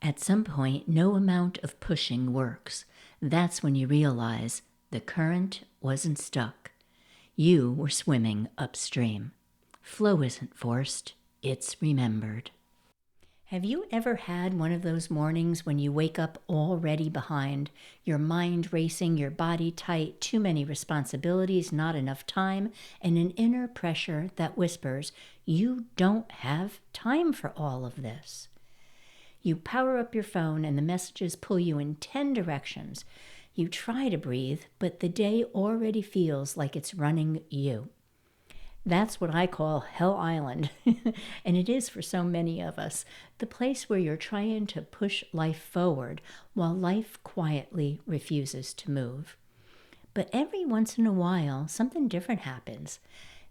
At some point, no amount of pushing works. That's when you realize the current wasn't stuck. You were swimming upstream. Flow isn't forced, it's remembered. Have you ever had one of those mornings when you wake up already behind, your mind racing, your body tight, too many responsibilities, not enough time, and an inner pressure that whispers, you don't have time for all of this? You power up your phone and the messages pull you in 10 directions. You try to breathe, but the day already feels like it's running you. That's what I call Hell Island, and it is for so many of us, the place where you're trying to push life forward while life quietly refuses to move. But every once in a while, something different happens.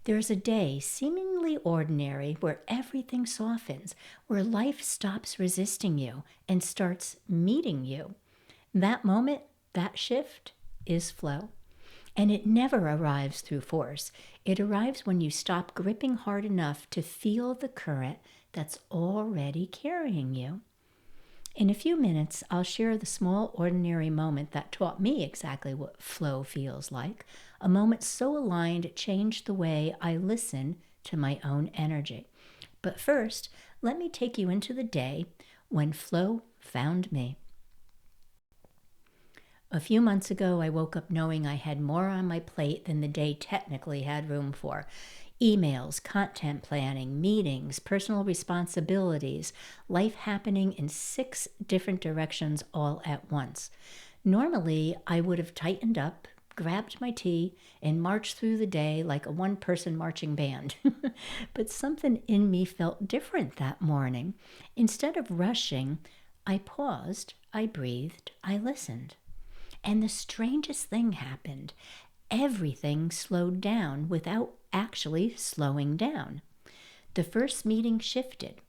There's a day, seemingly ordinary, where everything softens, where life stops resisting you and starts meeting you. That moment, that shift, is flow. And it never arrives through force. It arrives when you stop gripping hard enough to feel the current that's already carrying you. In a few minutes, I'll share the small, ordinary moment that taught me exactly what flow feels like. A moment so aligned it changed the way I listen to my own energy. But first, let me take you into the day when flow found me. A few months ago, I woke up knowing I had more on my plate than the day technically had room for. Emails, content planning, meetings, personal responsibilities, life happening in 6 different directions all at once. Normally, I would have tightened up, grabbed my tea, and marched through the day like a one-person marching band. But something in me felt different that morning. Instead of rushing, I paused, I breathed, I listened. And the strangest thing happened. Everything slowed down without actually slowing down. The first meeting shifted.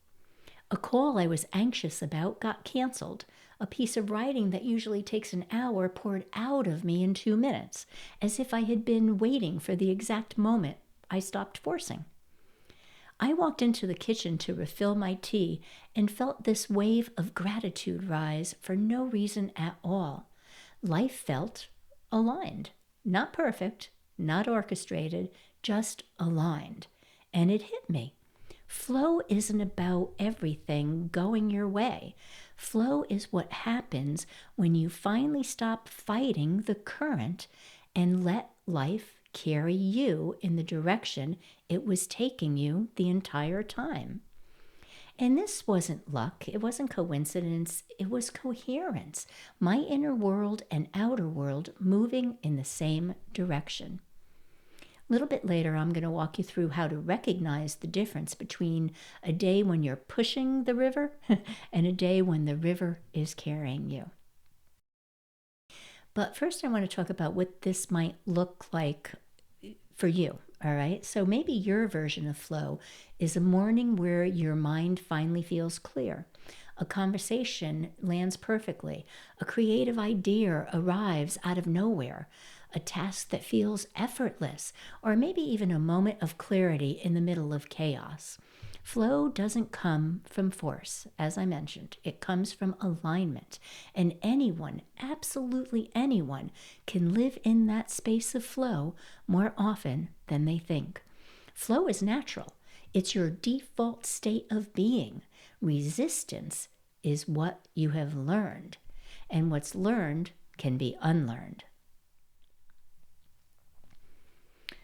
A call I was anxious about got canceled. A piece of writing that usually takes an hour poured out of me in 2 minutes, as if I had been waiting for the exact moment I stopped forcing. I walked into the kitchen to refill my tea and felt this wave of gratitude rise for no reason at all. Life felt aligned. Not perfect, not orchestrated, just aligned. And it hit me. Flow isn't about everything going your way. Flow is what happens when you finally stop fighting the current and let life carry you in the direction it was taking you the entire time. And this wasn't luck, it wasn't coincidence, it was coherence. My inner world and outer world moving in the same direction. A little bit later, I'm going to walk you through how to recognize the difference between a day when you're pushing the river and a day when the river is carrying you. But first, I want to talk about what this might look like for you. All right, so maybe your version of flow is a morning where your mind finally feels clear. A conversation lands perfectly. A creative idea arrives out of nowhere. A task that feels effortless, or maybe even a moment of clarity in the middle of chaos. Flow doesn't come from force, as I mentioned. It comes from alignment. And anyone, absolutely anyone, can live in that space of flow more often than they think. Flow is natural. It's your default state of being. Resistance is what you have learned. And what's learned can be unlearned.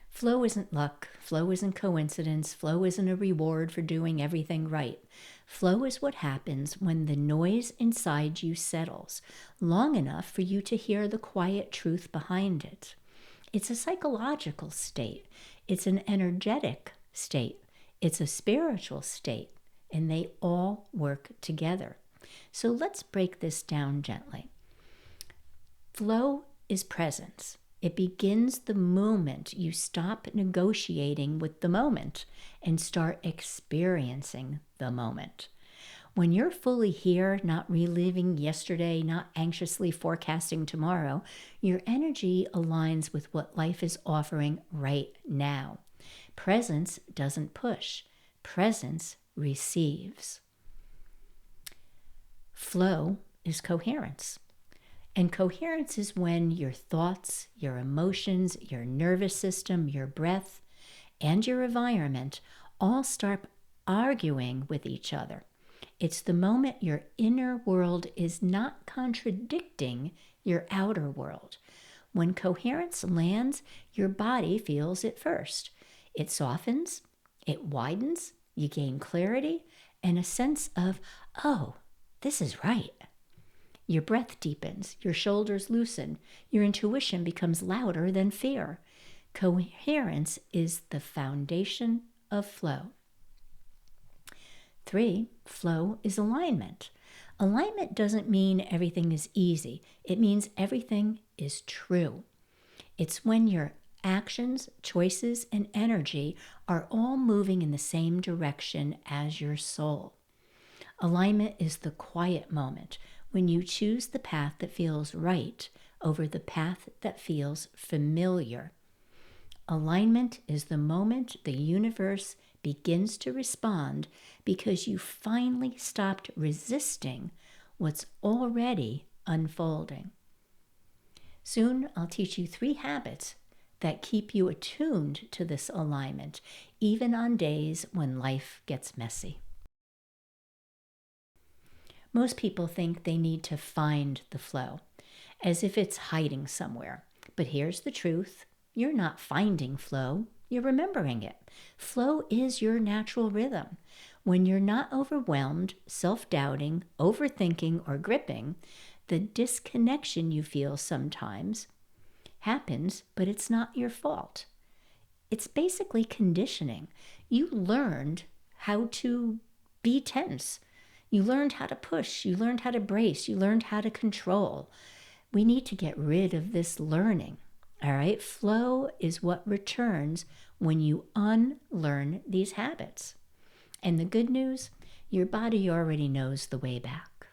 Flow isn't luck. Flow isn't coincidence. Flow isn't a reward for doing everything right. Flow is what happens when the noise inside you settles long enough for you to hear the quiet truth behind it. It's a psychological state. It's an energetic state. It's a spiritual state. And they all work together. So let's break this down gently. Flow is presence. It begins the moment you stop negotiating with the moment and start experiencing the moment. When you're fully here, not reliving yesterday, not anxiously forecasting tomorrow, your energy aligns with what life is offering right now. Presence doesn't push. Presence receives. Flow is coherence. And coherence is when your thoughts, your emotions, your nervous system, your breath, and your environment all start arguing with each other. It's the moment your inner world is not contradicting your outer world. When coherence lands, your body feels it first. It softens, it widens, you gain clarity, and a sense of, oh, this is right. Your breath deepens, your shoulders loosen, your intuition becomes louder than fear. Coherence is the foundation of flow. 3, flow is alignment. Alignment doesn't mean everything is easy. It means everything is true. It's when your actions, choices, and energy are all moving in the same direction as your soul. Alignment is the quiet moment when you choose the path that feels right over the path that feels familiar. Alignment is the moment the universe begins to respond because you finally stopped resisting what's already unfolding. Soon I'll teach you 3 habits that keep you attuned to this alignment, even on days when life gets messy. Most people think they need to find the flow, as if it's hiding somewhere. But here's the truth. You're not finding flow, you're remembering it. Flow is your natural rhythm. When you're not overwhelmed, self-doubting, overthinking, or gripping, the disconnection you feel sometimes happens, but it's not your fault. It's basically conditioning. You learned how to be tense. You learned how to push. You learned how to brace. You learned how to control. We need to get rid of this learning. All right? Flow is what returns when you unlearn these habits. And the good news, your body already knows the way back.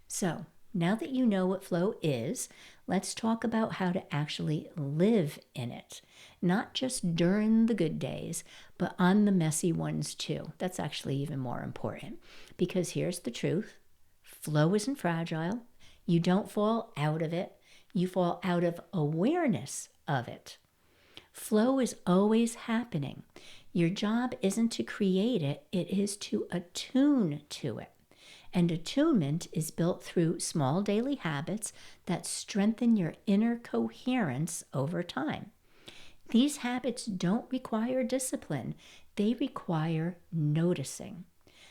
So, now that you know what flow is, let's talk about how to actually live in it. Not just during the good days, but on the messy ones too. That's actually even more important. Because here's the truth. Flow isn't fragile. You don't fall out of it. You fall out of awareness of it. Flow is always happening. Your job isn't to create it. It is to attune to it. And attunement is built through small daily habits that strengthen your inner coherence over time. These habits don't require discipline. They require noticing.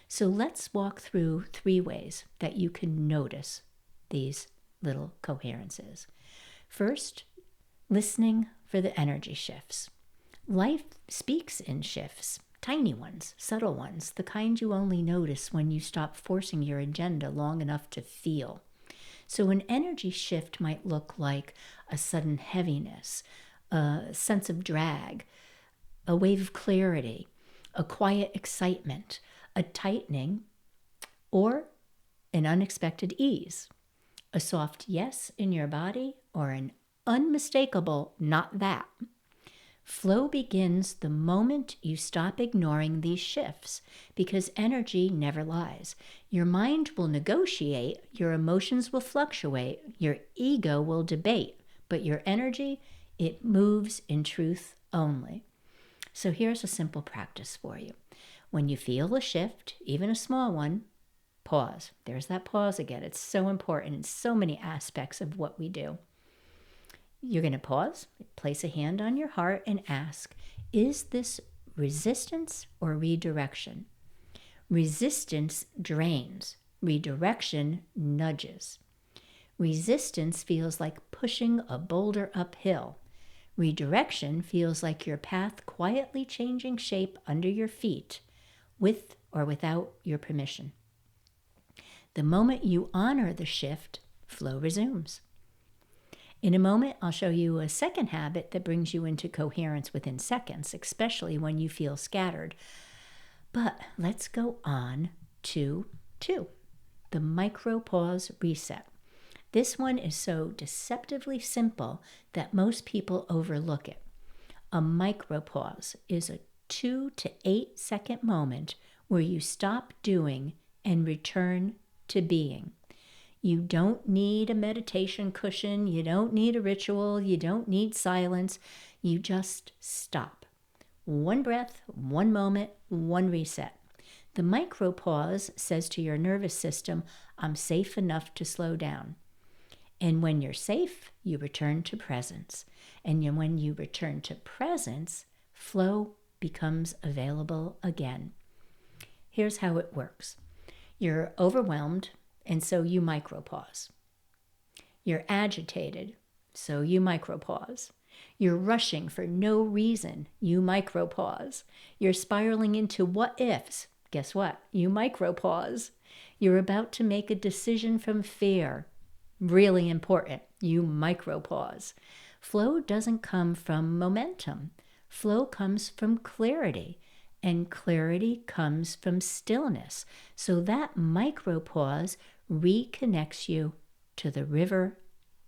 So let's walk through 3 ways that you can notice these little coherences. First, listening for the energy shifts. Life speaks in shifts. Tiny ones, subtle ones, the kind you only notice when you stop forcing your agenda long enough to feel. So an energy shift might look like a sudden heaviness, a sense of drag, a wave of clarity, a quiet excitement, a tightening, or an unexpected ease, a soft yes in your body, or an unmistakable not that. Flow begins the moment you stop ignoring these shifts, because energy never lies. Your mind will negotiate, your emotions will fluctuate, your ego will debate, but your energy, it moves in truth only. So here's a simple practice for you. When you feel a shift, even a small one, pause. There's that pause again. It's so important in so many aspects of what we do. You're going to pause, place a hand on your heart, and ask, is this resistance or redirection? Resistance drains. Redirection nudges. Resistance feels like pushing a boulder uphill. Redirection feels like your path quietly changing shape under your feet, with or without your permission. The moment you honor the shift, flow resumes. In a moment, I'll show you a second habit that brings you into coherence within seconds, especially when you feel scattered. But let's go on to 2, the micro pause reset. This one is so deceptively simple that most people overlook it. A micro pause is a 2 to 8 second moment where you stop doing and return to being. You don't need a meditation cushion. You don't need a ritual. You don't need silence. You just stop. One breath, one moment, one reset. The micro pause says to your nervous system, I'm safe enough to slow down. And when you're safe, you return to presence. And when you return to presence, flow becomes available again. Here's how it works. You're overwhelmed, and so you micropause. You're agitated, so you micropause. You're rushing for no reason, you micropause. You're spiraling into what ifs. Guess what? You micropause. You're about to make a decision from fear. Really important. You micropause. Flow doesn't come from momentum. Flow comes from clarity, and clarity comes from stillness. So that micropause reconnects you to the river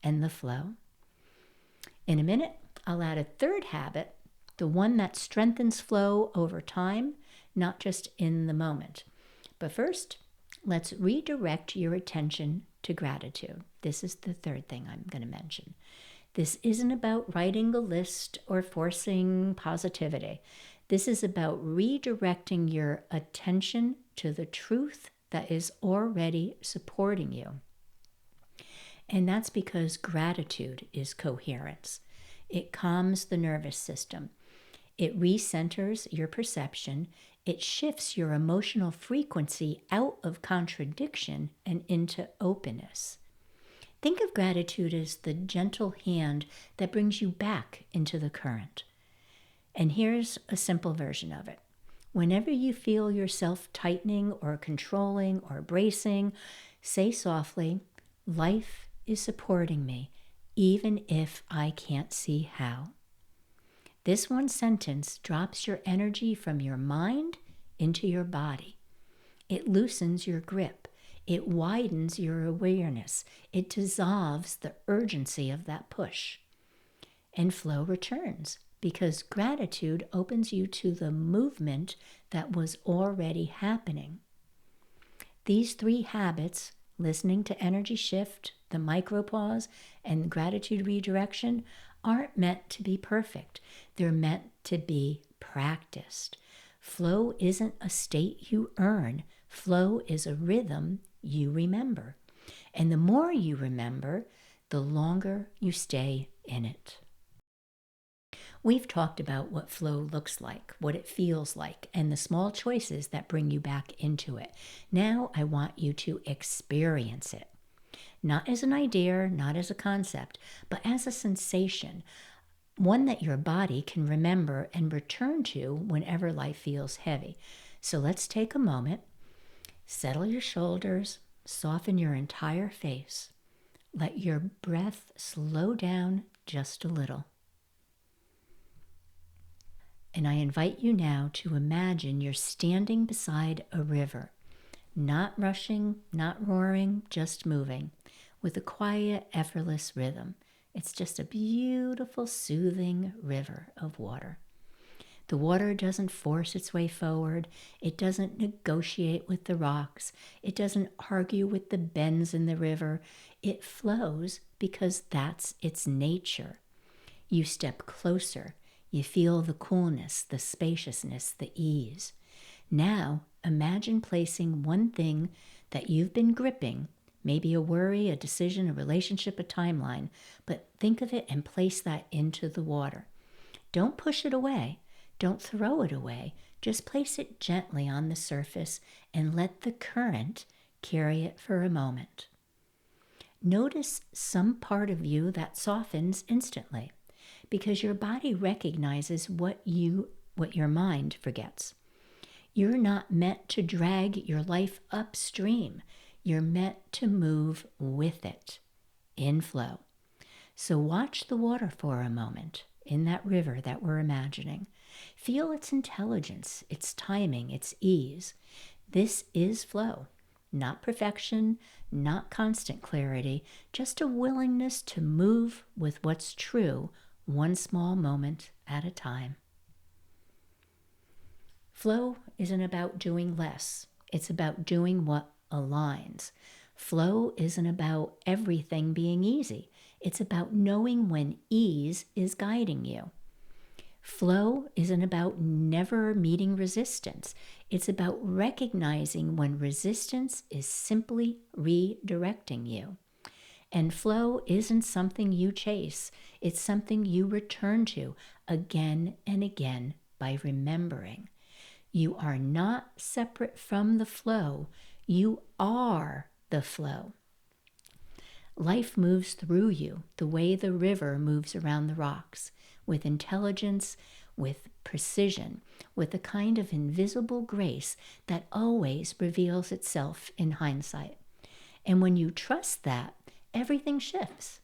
and the flow. In a minute, I'll add a third habit, the one that strengthens flow over time, not just in the moment. But first, let's redirect your attention to gratitude. This is the third thing I'm going to mention. This isn't about writing a list or forcing positivity. This is about redirecting your attention to the truth that is already supporting you. And that's because gratitude is coherence. It calms the nervous system. It recenters your perception. It shifts your emotional frequency out of contradiction and into openness. Think of gratitude as the gentle hand that brings you back into the current. And here's a simple version of it. Whenever you feel yourself tightening or controlling or bracing, say softly, life is supporting me, even if I can't see how. This one sentence drops your energy from your mind into your body. It loosens your grip. It widens your awareness. It dissolves the urgency of that push. And flow returns because gratitude opens you to the movement that was already happening. These three habits, listening to energy shift, the micropause, and gratitude redirection, aren't meant to be perfect. They're meant to be practiced. Flow isn't a state you earn. Flow is a rhythm you remember. And the more you remember, the longer you stay in it. We've talked about what flow looks like, what it feels like, and the small choices that bring you back into it. Now I want you to experience it. Not as an idea, not as a concept, but as a sensation, one that your body can remember and return to whenever life feels heavy. So let's take a moment, settle your shoulders, soften your entire face. Let your breath slow down just a little. And I invite you now to imagine you're standing beside a river, not rushing, not roaring, just moving, with a quiet, effortless rhythm. It's just a beautiful, soothing river of water. The water doesn't force its way forward. It doesn't negotiate with the rocks. It doesn't argue with the bends in the river. It flows because that's its nature. You step closer. You feel the coolness, the spaciousness, the ease. Now, imagine placing one thing that you've been gripping, maybe a worry, a decision, a relationship, a timeline, but think of it and place that into the water. Don't push it away. Don't throw it away. Just place it gently on the surface and let the current carry it for a moment. Notice some part of you that softens instantly because your body recognizes what your mind forgets. You're not meant to drag your life upstream. You're meant to move with it in flow. So watch the water for a moment in that river that we're imagining. Feel its intelligence, its timing, its ease. This is flow, not perfection, not constant clarity, just a willingness to move with what's true, one small moment at a time. Flow isn't about doing less. It's about doing what aligns. Flow isn't about everything being easy. It's about knowing when ease is guiding you. Flow isn't about never meeting resistance. It's about recognizing when resistance is simply redirecting you. And flow isn't something you chase, it's something you return to again and again by remembering. You are not separate from the flow, you are the flow. Life moves through you the way the river moves around the rocks, with intelligence, with precision, with a kind of invisible grace that always reveals itself in hindsight. And when you trust that, everything shifts.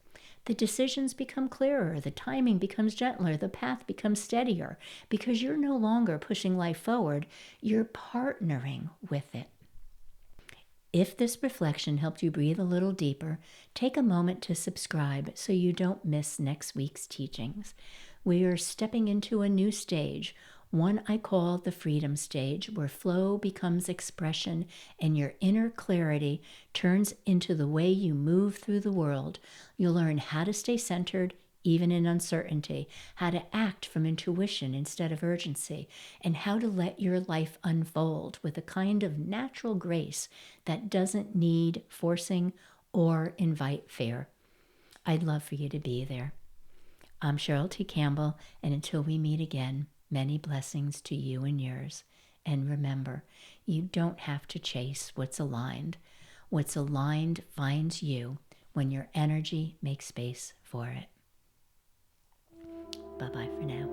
The decisions become clearer, the timing becomes gentler, the path becomes steadier, because you're no longer pushing life forward, you're partnering with it. If this reflection helped you breathe a little deeper, take a moment to subscribe so you don't miss next week's teachings. We are stepping into a new stage, one I call the freedom stage, where flow becomes expression and your inner clarity turns into the way you move through the world. You'll learn how to stay centered even in uncertainty, how to act from intuition instead of urgency, and how to let your life unfold with a kind of natural grace that doesn't need forcing or invite fear. I'd love for you to be there. I'm Cheryl T. Campbell, and until we meet again, many blessings to you and yours. And remember, you don't have to chase what's aligned. What's aligned finds you when your energy makes space for it. Bye-bye for now.